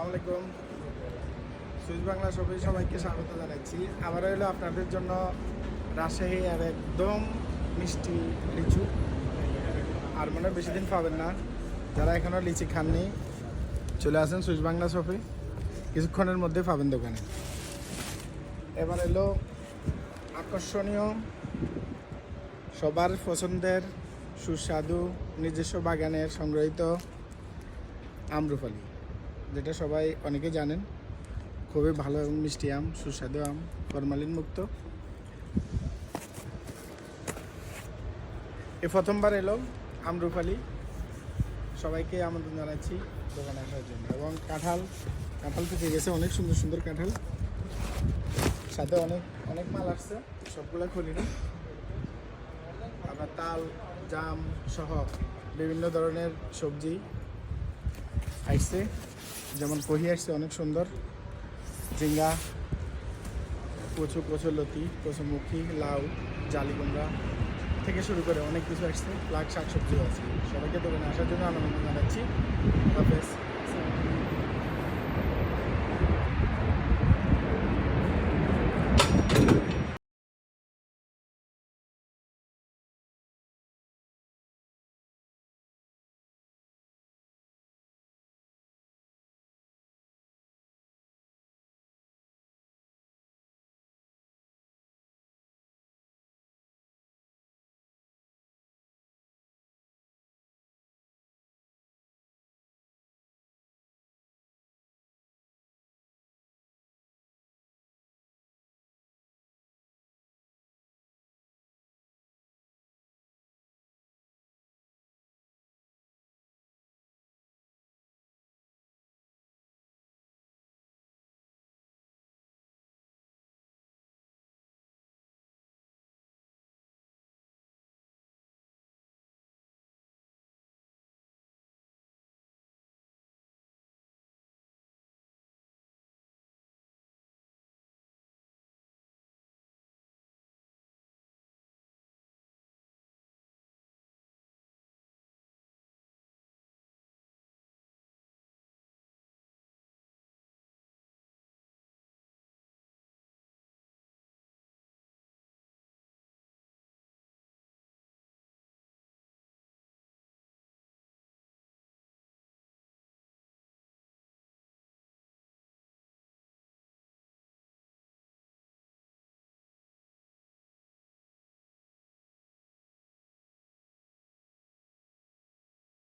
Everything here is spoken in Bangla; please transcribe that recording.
আসসালামু আলাইকুম। সুইস বাংলা শপে সবাইকে স্বাগত জানাচ্ছি। আবার হলো আপনাদের জন্য রাজশাহী আর একদম মিষ্টি লিচু। আর মনে হয় বেশি দিন পাবেন না। যারা এখনও লিচি খাননি চলে আসেন সুইস বাংলা শপে, কিছুক্ষণের মধ্যে পাবেন দোকানে। এবার এলো আকর্ষণীয়, সবার পছন্দের, সুস্বাদু, নিজস্ব বাগানের সংগ্রহিত আম্রপালি, যেটা সবাই অনেকে জানেন। খুবই ভালো এবং মিষ্টি আম, সুস্বাদু আম, ফরমালিন মুক্ত। এ প্রথমবার এলো আম্রপালি। সবাইকে আমন্ত্রণ জানাচ্ছি দোকানে আসার জন্য। এবং কাঁঠাল থেকে গেছে অনেক সুন্দর সুন্দর কাঁঠাল, সাথে অনেক অনেক মাল আসছে, সবগুলো খুলি না। আপনার তাল, জাম সহ বিভিন্ন ধরনের সবজি আসছে, যেমন কহি আসছে অনেক সুন্দর, ঝিঙ্গা, কচুলতি, কচুমুখী, লাউ, জালি কুমড়া থেকে শুরু করে অনেক কিছু আসছে, প্লাস শাকসবজিও আছে। সবাইকে দোকানে আসার জন্য আমন্ত্রণ জানাচ্ছি। হাফেজ।